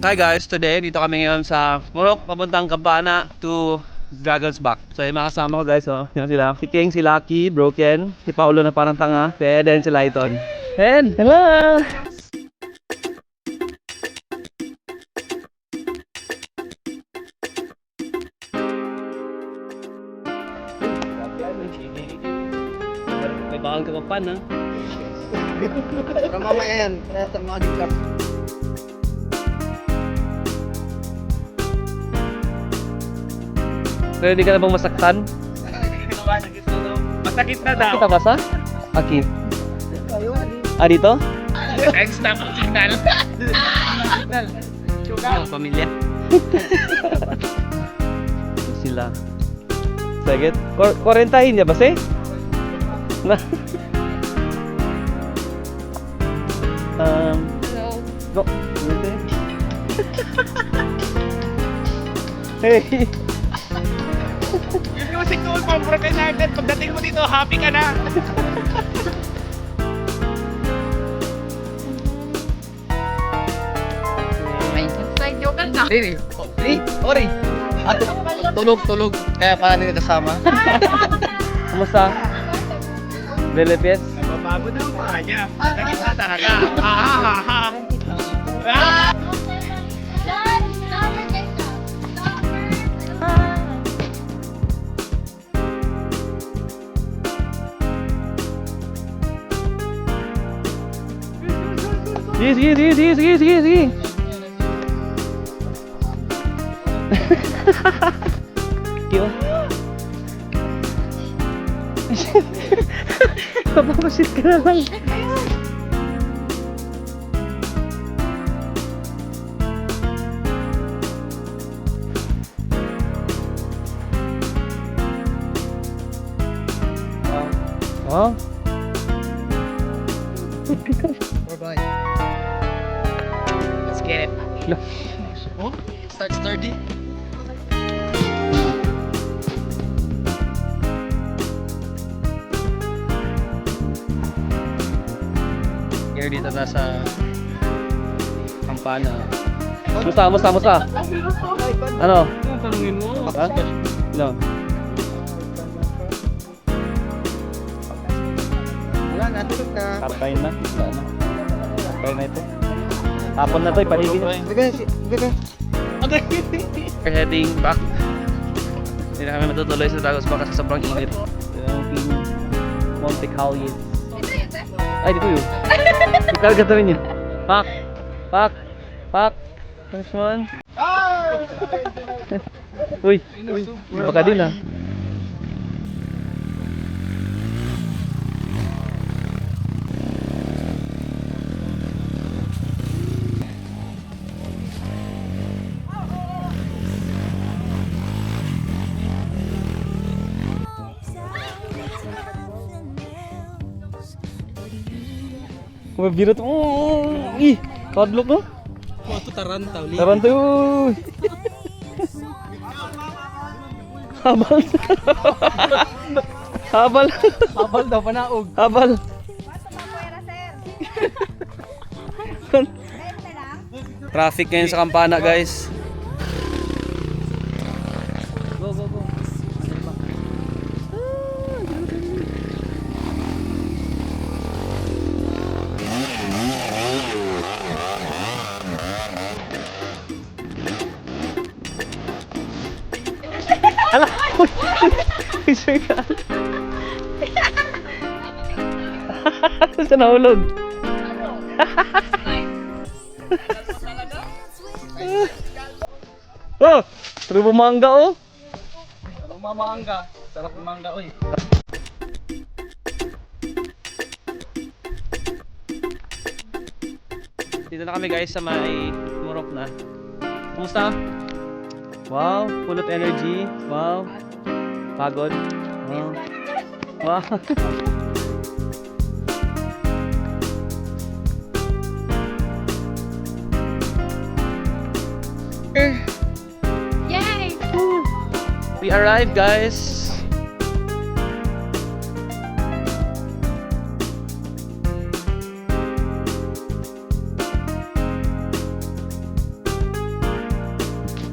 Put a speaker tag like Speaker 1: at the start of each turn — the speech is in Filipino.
Speaker 1: Hi guys, today dito kami ngayon sa Morok, papuntang Campana to Dragon's Back. So yung mga kasama ko guys, oh. Yan sila. Si King, si Lucky, Broken, si Paolo na parang tanga, si Eden, si Lighton. Eden! Hello! May bakal ka pa ha?
Speaker 2: Pero mamaya yan, kaya sa mga diklap.
Speaker 1: Ready ka na bang masaktan?
Speaker 3: Masakit na daw.
Speaker 1: Kita ba sa? Aki.
Speaker 2: Kayo,
Speaker 1: Ah, dito?
Speaker 3: Extra po signal.
Speaker 1: Ang pamilya. Sila. Sige. Korentahin niya ba si? Na. Go. Hey.
Speaker 3: Yung music tool mo, broken hearted. Pagdating mo dito, happy ka na.
Speaker 2: Side joke na. Ori. Tulog. Kaya parang hindi kasama.
Speaker 1: Kumusta? Lelepies?
Speaker 3: Babago na ang mga niya. Nakita talaga.
Speaker 1: Sige. Kyo. Papapasit ka na lang. Oh.
Speaker 2: Bye-bye. Let's get it. Oh, start sturdy.
Speaker 1: Here dito na sa Campana. Musta? Ano?
Speaker 3: Tanungin mo.
Speaker 1: Ha? Ano?
Speaker 2: Wala, natulog na.
Speaker 1: Kapain na? Wala na. Kapain na ito. Hapon na to, ipaligid na.
Speaker 2: Bigay.
Speaker 1: We're heading back. Hindi na kami matutuloy sa Dragon's Back kasi sobrang init. Ito yung King Monte Calles. Ay, dito yun. Ikarga rin yun. Pak. Nice one. Uy, baka din ah. Mabirot. Ih, padlock no?
Speaker 3: Ito tarantaw.
Speaker 1: Taranto. Habal.
Speaker 2: Habal daw, panaog.
Speaker 1: Habal. Traffic ngayon sa Campana, guys. Go. Ala! Saan nahulog? Oh! Trubo mangga oh!
Speaker 2: Mamangga. Sarap ng mangga, oy.
Speaker 1: Dito na kami guys sa may Morok na. Kumusta? Wow, full of energy. Wow. Pagod. Wow. Wow.
Speaker 4: Yay!
Speaker 1: We arrived guys.